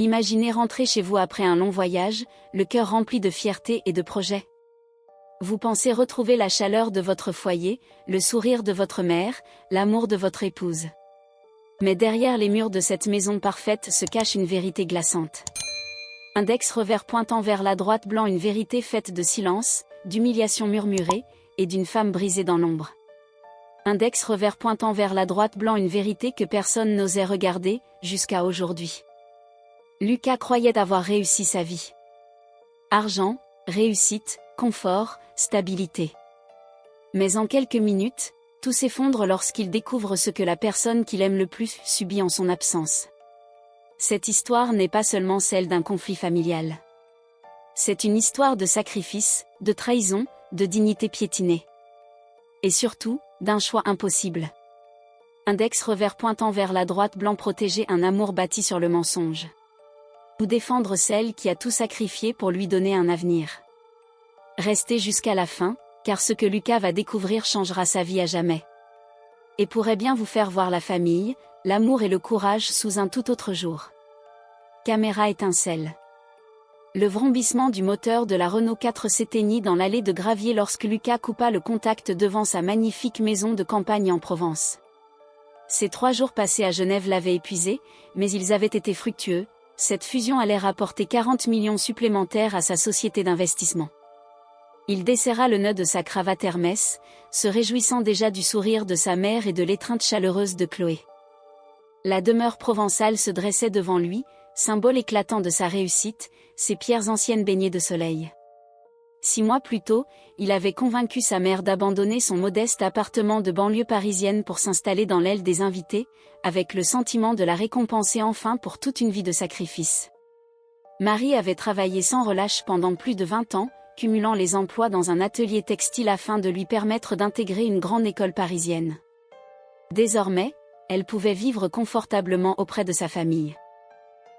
Imaginez rentrer chez vous après un long voyage, le cœur rempli de fierté et de projets. Vous pensez retrouver la chaleur de votre foyer, le sourire de votre mère, l'amour de votre épouse. Mais derrière les murs de cette maison parfaite se cache une vérité glaçante. Index revers pointant vers la droite blanc, une vérité faite de silence, d'humiliation murmurée, et d'une femme brisée dans l'ombre. Index revers pointant vers la droite blanc, une vérité que personne n'osait regarder, jusqu'à aujourd'hui. Lucas croyait avoir réussi sa vie. Argent, réussite, confort, stabilité. Mais en quelques minutes, tout s'effondre lorsqu'il découvre ce que la personne qu'il aime le plus subit en son absence. Cette histoire n'est pas seulement celle d'un conflit familial. C'est une histoire de sacrifice, de trahison, de dignité piétinée. Et surtout, d'un choix impossible. Index revers pointant vers la droite blanc, protéger un amour bâti sur le mensonge. Ou défendre celle qui a tout sacrifié pour lui donner un avenir. Restez jusqu'à la fin, car ce que Lucas va découvrir changera sa vie à jamais. Et pourrait bien vous faire voir la famille, l'amour et le courage sous un tout autre jour. Caméra étincelle. Le vrombissement du moteur de la Renault 4 s'éteignit dans l'allée de gravier lorsque Lucas coupa le contact devant sa magnifique maison de campagne en Provence. Ces 3 jours passés à Genève l'avaient épuisé, mais ils avaient été fructueux. Cette fusion allait rapporter 40 millions supplémentaires à sa société d'investissement. Il desserra le nœud de sa cravate Hermès, se réjouissant déjà du sourire de sa mère et de l'étreinte chaleureuse de Chloé. La demeure provençale se dressait devant lui, symbole éclatant de sa réussite, ses pierres anciennes baignées de soleil. 6 mois plus tôt, il avait convaincu sa mère d'abandonner son modeste appartement de banlieue parisienne pour s'installer dans l'aile des invités, avec le sentiment de la récompenser enfin pour toute une vie de sacrifice. Marie avait travaillé sans relâche pendant plus de 20 ans, cumulant les emplois dans un atelier textile afin de lui permettre d'intégrer une grande école parisienne. Désormais, elle pouvait vivre confortablement auprès de sa famille.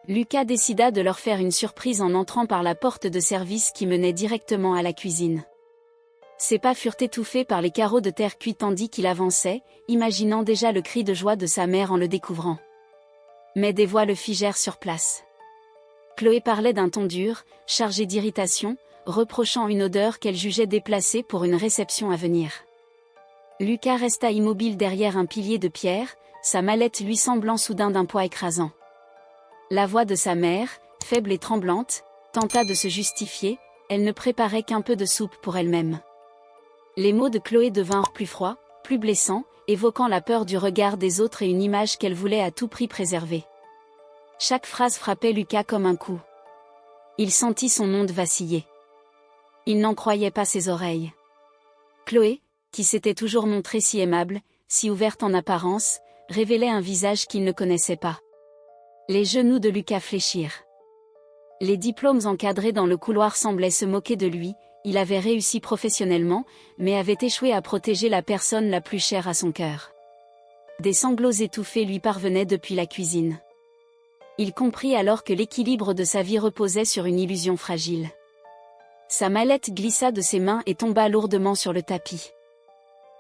Lucas décida de leur faire une surprise en entrant par la porte de service qui menait directement à la cuisine. Ses pas furent étouffés par les carreaux de terre cuits tandis qu'il avançait, imaginant déjà le cri de joie de sa mère en le découvrant. Mais des voix le figèrent sur place. Chloé parlait d'un ton dur, chargé d'irritation, reprochant une odeur qu'elle jugeait déplacée pour une réception à venir. Lucas resta immobile derrière un pilier de pierre, sa mallette lui semblant soudain d'un poids écrasant. La voix de sa mère, faible et tremblante, tenta de se justifier, elle ne préparait qu'un peu de soupe pour elle-même. Les mots de Chloé devinrent plus froids, plus blessants, évoquant la peur du regard des autres et une image qu'elle voulait à tout prix préserver. Chaque phrase frappait Lucas comme un coup. Il sentit son monde vaciller. Il n'en croyait pas ses oreilles. Chloé, qui s'était toujours montrée si aimable, si ouverte en apparence, révélait un visage qu'il ne connaissait pas. Les genoux de Lucas fléchirent. Les diplômes encadrés dans le couloir semblaient se moquer de lui, il avait réussi professionnellement, mais avait échoué à protéger la personne la plus chère à son cœur. Des sanglots étouffés lui parvenaient depuis la cuisine. Il comprit alors que l'équilibre de sa vie reposait sur une illusion fragile. Sa mallette glissa de ses mains et tomba lourdement sur le tapis.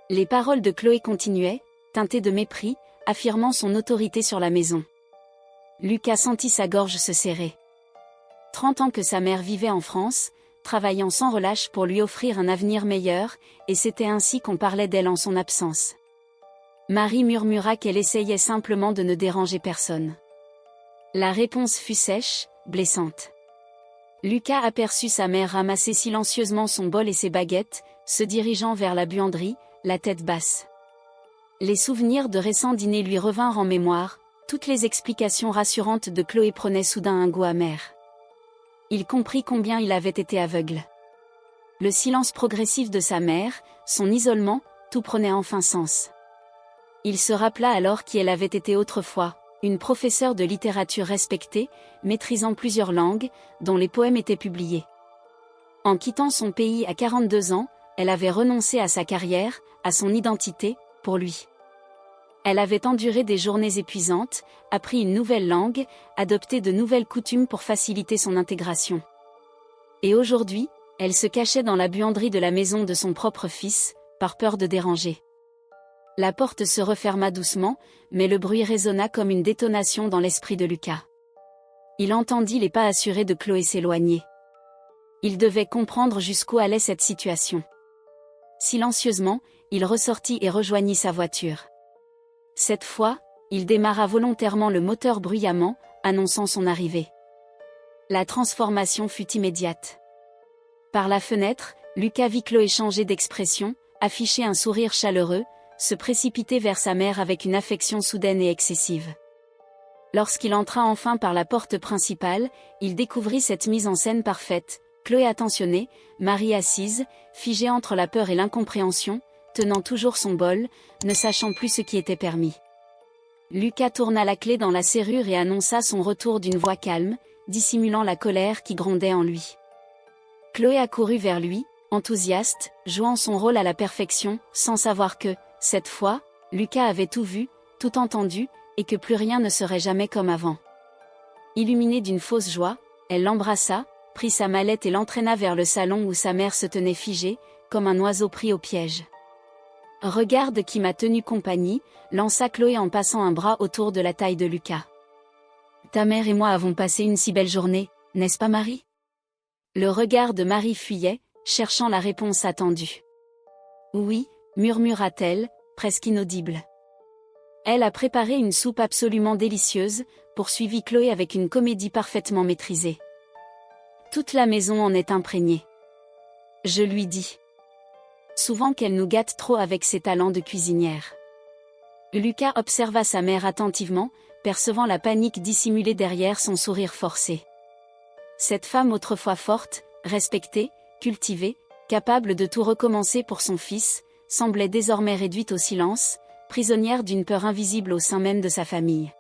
Les paroles de Chloé continuaient, teintées de mépris, affirmant son autorité sur la maison. Lucas sentit sa gorge se serrer. 30 ans que sa mère vivait en France, travaillant sans relâche pour lui offrir un avenir meilleur, et c'était ainsi qu'on parlait d'elle en son absence. Marie murmura qu'elle essayait simplement de ne déranger personne. La réponse fut sèche, blessante. Lucas aperçut sa mère ramasser silencieusement son bol et ses baguettes, se dirigeant vers la buanderie, la tête basse. Les souvenirs de récents dîners lui revinrent en mémoire, toutes les explications rassurantes de Chloé prenaient soudain un goût amer. Il comprit combien il avait été aveugle. Le silence progressif de sa mère, son isolement, tout prenait enfin sens. Il se rappela alors qui elle avait été autrefois, une professeure de littérature respectée, maîtrisant plusieurs langues, dont les poèmes étaient publiés. En quittant son pays à 42 ans, elle avait renoncé à sa carrière, à son identité, pour lui. Elle avait enduré des journées épuisantes, appris une nouvelle langue, adopté de nouvelles coutumes pour faciliter son intégration. Et aujourd'hui, elle se cachait dans la buanderie de la maison de son propre fils, par peur de déranger. La porte se referma doucement, mais le bruit résonna comme une détonation dans l'esprit de Lucas. Il entendit les pas assurés de Chloé s'éloigner. Il devait comprendre jusqu'où allait cette situation. Silencieusement, il ressortit et rejoignit sa voiture. Cette fois, il démarra volontairement le moteur bruyamment, annonçant son arrivée. La transformation fut immédiate. Par la fenêtre, Lucas vit Chloé changer d'expression, afficher un sourire chaleureux, se précipiter vers sa mère avec une affection soudaine et excessive. Lorsqu'il entra enfin par la porte principale, il découvrit cette mise en scène parfaite, Chloé attentionnée, Marie assise, figée entre la peur et l'incompréhension, tenant toujours son bol, ne sachant plus ce qui était permis. Lucas tourna la clé dans la serrure et annonça son retour d'une voix calme, dissimulant la colère qui grondait en lui. Chloé accourut vers lui, enthousiaste, jouant son rôle à la perfection, sans savoir que, cette fois, Lucas avait tout vu, tout entendu, et que plus rien ne serait jamais comme avant. Illuminée d'une fausse joie, elle l'embrassa, prit sa mallette et l'entraîna vers le salon où sa mère se tenait figée, comme un oiseau pris au piège. « Regarde qui m'a tenu compagnie », lança Chloé en passant un bras autour de la taille de Lucas. « Ta mère et moi avons passé une si belle journée, n'est-ce pas Marie ?» Le regard de Marie fuyait, cherchant la réponse attendue. « Oui », murmura-t-elle, presque inaudible. « Elle a préparé une soupe absolument délicieuse », poursuivit Chloé avec une comédie parfaitement maîtrisée. « Toute la maison en est imprégnée. Je lui dis souvent qu'elle nous gâte trop avec ses talents de cuisinière. » Lucas observa sa mère attentivement, percevant la panique dissimulée derrière son sourire forcé. Cette femme autrefois forte, respectée, cultivée, capable de tout recommencer pour son fils, semblait désormais réduite au silence, prisonnière d'une peur invisible au sein même de sa famille.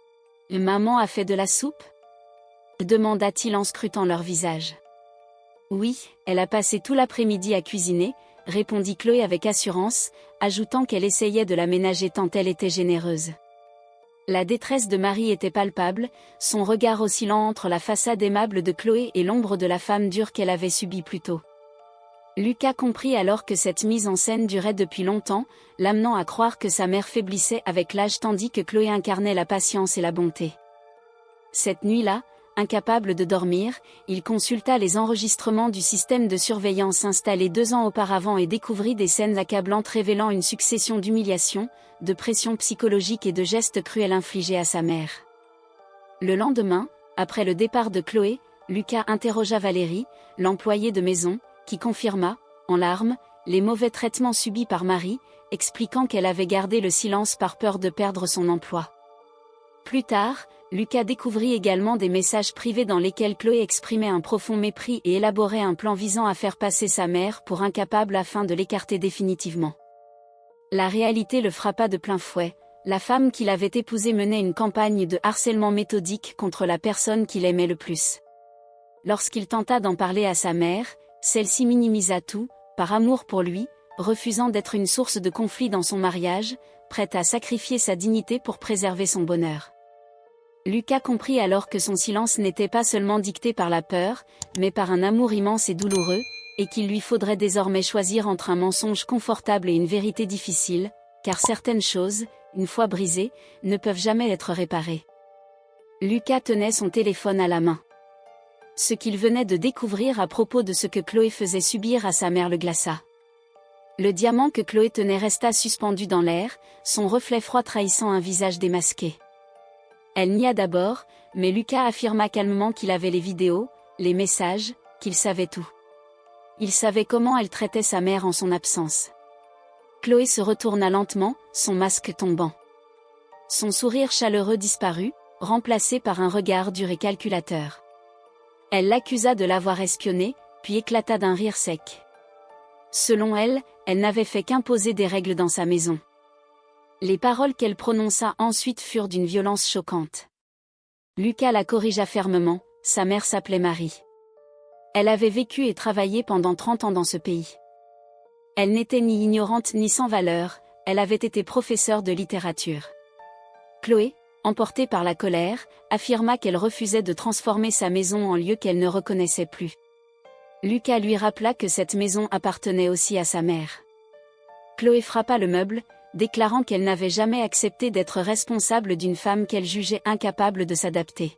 « Maman a fait de la soupe ?» demanda-t-il en scrutant leur visage. « Oui, elle a passé tout l'après-midi à cuisiner », répondit Chloé avec assurance, ajoutant qu'elle essayait de la ménager tant elle était généreuse. La détresse de Marie était palpable, son regard oscillant entre la façade aimable de Chloé et l'ombre de la femme dure qu'elle avait subie plus tôt. Lucas comprit alors que cette mise en scène durait depuis longtemps, l'amenant à croire que sa mère faiblissait avec l'âge tandis que Chloé incarnait la patience et la bonté. Cette nuit-là, incapable de dormir, il consulta les enregistrements du système de surveillance installé 2 ans auparavant et découvrit des scènes accablantes révélant une succession d'humiliations, de pressions psychologiques et de gestes cruels infligés à sa mère. Le lendemain, après le départ de Chloé, Lucas interrogea Valérie, l'employée de maison, qui confirma, en larmes, les mauvais traitements subis par Marie, expliquant qu'elle avait gardé le silence par peur de perdre son emploi. Plus tard, Lucas découvrit également des messages privés dans lesquels Chloé exprimait un profond mépris et élaborait un plan visant à faire passer sa mère pour incapable afin de l'écarter définitivement. La réalité le frappa de plein fouet, la femme qu'il avait épousée menait une campagne de harcèlement méthodique contre la personne qu'il aimait le plus. Lorsqu'il tenta d'en parler à sa mère, celle-ci minimisa tout, par amour pour lui, refusant d'être une source de conflit dans son mariage, prête à sacrifier sa dignité pour préserver son bonheur. Lucas comprit alors que son silence n'était pas seulement dicté par la peur, mais par un amour immense et douloureux, et qu'il lui faudrait désormais choisir entre un mensonge confortable et une vérité difficile, car certaines choses, une fois brisées, ne peuvent jamais être réparées. Lucas tenait son téléphone à la main. Ce qu'il venait de découvrir à propos de ce que Chloé faisait subir à sa mère le glaça. Le diamant que Chloé tenait resta suspendu dans l'air, son reflet froid trahissant un visage démasqué. Elle nia d'abord, mais Lucas affirma calmement qu'il avait les vidéos, les messages, qu'il savait tout. Il savait comment elle traitait sa mère en son absence. Chloé se retourna lentement, son masque tombant. Son sourire chaleureux disparut, remplacé par un regard dur et calculateur. Elle l'accusa de l'avoir espionné, puis éclata d'un rire sec. Selon elle, elle n'avait fait qu'imposer des règles dans sa maison. Les paroles qu'elle prononça ensuite furent d'une violence choquante. Lucas la corrigea fermement, sa mère s'appelait Marie. Elle avait vécu et travaillé pendant 30 ans dans ce pays. Elle n'était ni ignorante ni sans valeur, elle avait été professeure de littérature. Chloé, emportée par la colère, affirma qu'elle refusait de transformer sa maison en lieu qu'elle ne reconnaissait plus. Lucas lui rappela que cette maison appartenait aussi à sa mère. Chloé frappa le meuble, déclarant qu'elle n'avait jamais accepté d'être responsable d'une femme qu'elle jugeait incapable de s'adapter.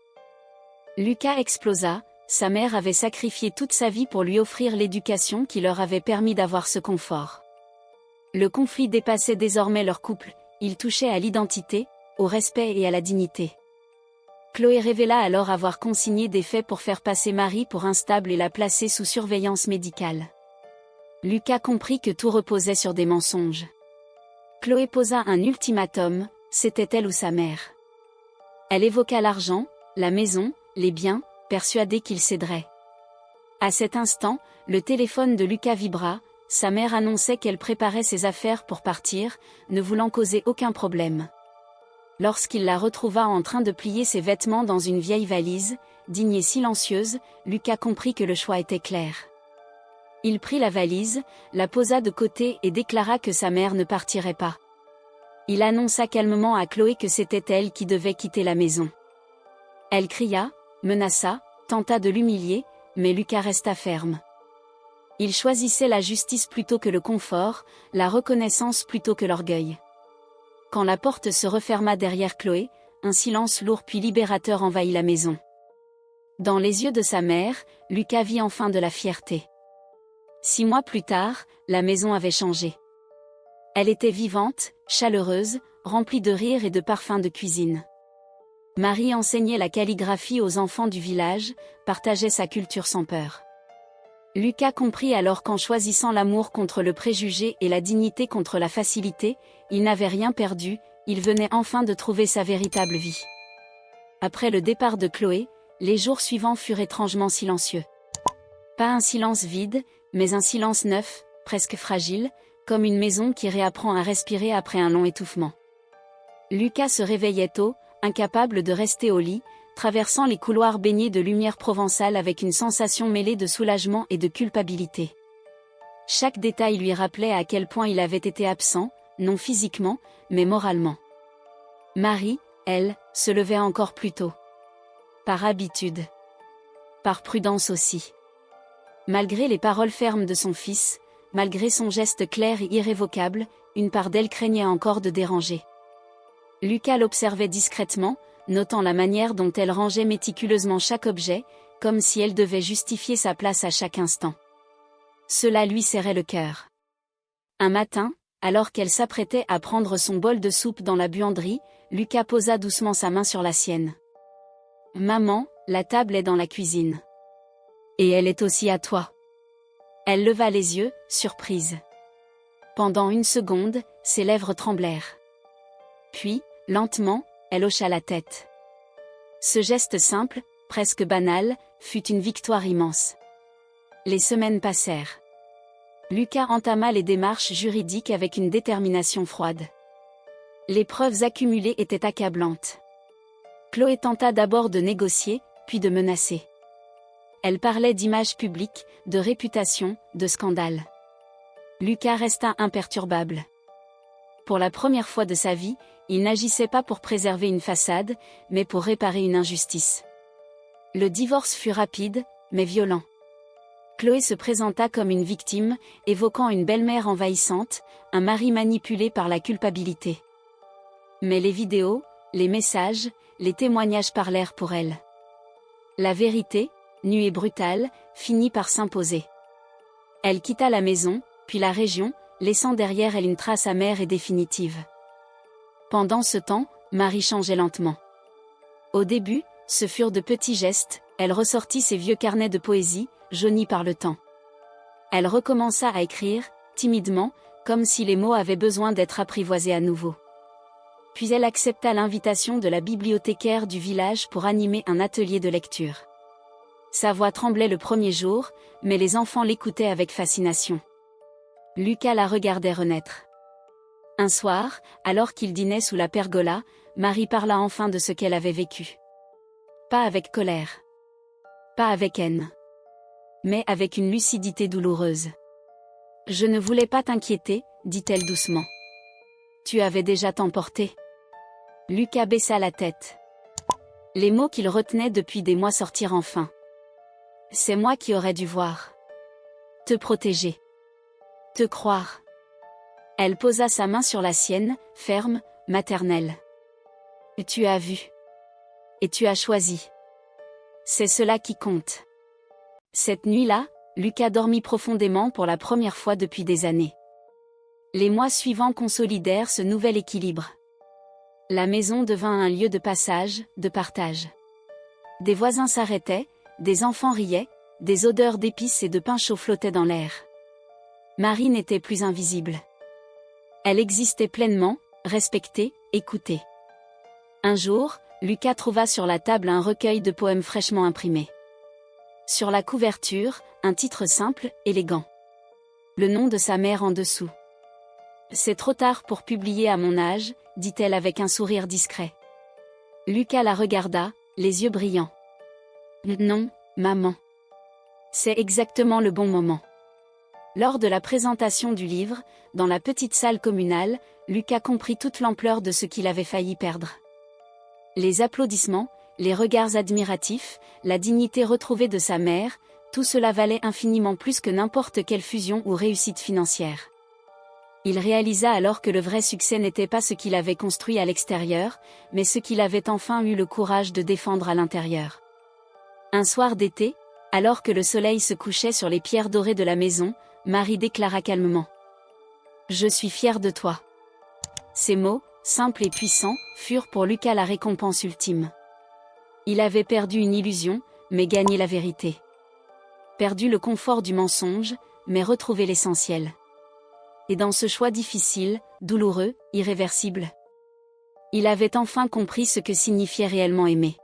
Lucas explosa, sa mère avait sacrifié toute sa vie pour lui offrir l'éducation qui leur avait permis d'avoir ce confort. Le conflit dépassait désormais leur couple, il touchait à l'identité, au respect et à la dignité. Chloé révéla alors avoir consigné des faits pour faire passer Marie pour instable et la placer sous surveillance médicale. Lucas comprit que tout reposait sur des mensonges. Chloé posa un ultimatum, c'était elle ou sa mère. Elle évoqua l'argent, la maison, les biens, persuadée qu'il céderait. À cet instant, le téléphone de Lucas vibra, sa mère annonçait qu'elle préparait ses affaires pour partir, ne voulant causer aucun problème. Lorsqu'il la retrouva en train de plier ses vêtements dans une vieille valise, digne et silencieuse, Lucas comprit que le choix était clair. Il prit la valise, la posa de côté et déclara que sa mère ne partirait pas. Il annonça calmement à Chloé que c'était elle qui devait quitter la maison. Elle cria, menaça, tenta de l'humilier, mais Lucas resta ferme. Il choisissait la justice plutôt que le confort, la reconnaissance plutôt que l'orgueil. Quand la porte se referma derrière Chloé, un silence lourd puis libérateur envahit la maison. Dans les yeux de sa mère, Lucas vit enfin de la fierté. 6 mois plus tard, la maison avait changé. Elle était vivante, chaleureuse, remplie de rires et de parfums de cuisine. Marie enseignait la calligraphie aux enfants du village, partageait sa culture sans peur. Lucas comprit alors qu'en choisissant l'amour contre le préjugé et la dignité contre la facilité, il n'avait rien perdu, il venait enfin de trouver sa véritable vie. Après le départ de Chloé, les jours suivants furent étrangement silencieux. Pas un silence vide, mais un silence neuf, presque fragile, comme une maison qui réapprend à respirer après un long étouffement. Lucas se réveillait tôt, incapable de rester au lit, traversant les couloirs baignés de lumière provençale avec une sensation mêlée de soulagement et de culpabilité. Chaque détail lui rappelait à quel point il avait été absent, non physiquement, mais moralement. Marie, elle, se levait encore plus tôt. Par habitude. Par prudence aussi. Malgré les paroles fermes de son fils, malgré son geste clair et irrévocable, une part d'elle craignait encore de déranger. Lucas l'observait discrètement, notant la manière dont elle rangeait méticuleusement chaque objet, comme si elle devait justifier sa place à chaque instant. Cela lui serrait le cœur. Un matin, alors qu'elle s'apprêtait à prendre son bol de soupe dans la buanderie, Lucas posa doucement sa main sur la sienne. « Maman, la table est dans la cuisine. Et elle est aussi à toi. » Elle leva les yeux, surprise. Pendant une seconde, ses lèvres tremblèrent. Puis, lentement, elle hocha la tête. Ce geste simple, presque banal, fut une victoire immense. Les semaines passèrent. Lucas entama les démarches juridiques avec une détermination froide. Les preuves accumulées étaient accablantes. Chloé tenta d'abord de négocier, puis de menacer. Elle parlait d'image publique, de réputation, de scandale. Lucas resta imperturbable. Pour la première fois de sa vie, il n'agissait pas pour préserver une façade, mais pour réparer une injustice. Le divorce fut rapide, mais violent. Chloé se présenta comme une victime, évoquant une belle-mère envahissante, un mari manipulé par la culpabilité. Mais les vidéos, les messages, les témoignages parlèrent pour elle. La vérité, nue et brutale, finit par s'imposer. Elle quitta la maison, puis la région, laissant derrière elle une trace amère et définitive. Pendant ce temps, Marie changeait lentement. Au début, ce furent de petits gestes, elle ressortit ses vieux carnets de poésie, jaunis par le temps. Elle recommença à écrire, timidement, comme si les mots avaient besoin d'être apprivoisés à nouveau. Puis elle accepta l'invitation de la bibliothécaire du village pour animer un atelier de lecture. Sa voix tremblait le premier jour, mais les enfants l'écoutaient avec fascination. Lucas la regardait renaître. Un soir, alors qu'il dînait sous la pergola, Marie parla enfin de ce qu'elle avait vécu. Pas avec colère. Pas avec haine. Mais avec une lucidité douloureuse. « Je ne voulais pas t'inquiéter, dit-elle doucement. Tu avais déjà t'emporté. » Lucas baissa la tête. Les mots qu'il retenait depuis des mois sortirent enfin. « C'est moi qui aurais dû voir. Te protéger. Te croire. » Elle posa sa main sur la sienne, ferme, maternelle. « Tu as vu. Et tu as choisi. » C'est cela qui compte. Cette nuit-là, Lucas dormit profondément pour la première fois depuis des années. Les mois suivants consolidèrent ce nouvel équilibre. La maison devint un lieu de passage, de partage. Des voisins s'arrêtaient, des enfants riaient, des odeurs d'épices et de pain chaud flottaient dans l'air. Marie n'était plus invisible. Elle existait pleinement, respectée, écoutée. Un jour, Lucas trouva sur la table un recueil de poèmes fraîchement imprimés. Sur la couverture, un titre simple, élégant. Le nom de sa mère en dessous. « C'est trop tard pour publier à mon âge », dit-elle avec un sourire discret. Lucas la regarda, les yeux brillants. « Non, maman. C'est exactement le bon moment. » Lors de la présentation du livre, dans la petite salle communale, Lucas comprit toute l'ampleur de ce qu'il avait failli perdre. Les applaudissements, les regards admiratifs, la dignité retrouvée de sa mère, tout cela valait infiniment plus que n'importe quelle fusion ou réussite financière. Il réalisa alors que le vrai succès n'était pas ce qu'il avait construit à l'extérieur, mais ce qu'il avait enfin eu le courage de défendre à l'intérieur. Un soir d'été, alors que le soleil se couchait sur les pierres dorées de la maison, Marie déclara calmement. « Je suis fière de toi. » Ces mots, simples et puissants, furent pour Lucas la récompense ultime. Il avait perdu une illusion, mais gagné la vérité. Perdu le confort du mensonge, mais retrouvé l'essentiel. Et dans ce choix difficile, douloureux, irréversible, il avait enfin compris ce que signifiait réellement aimer.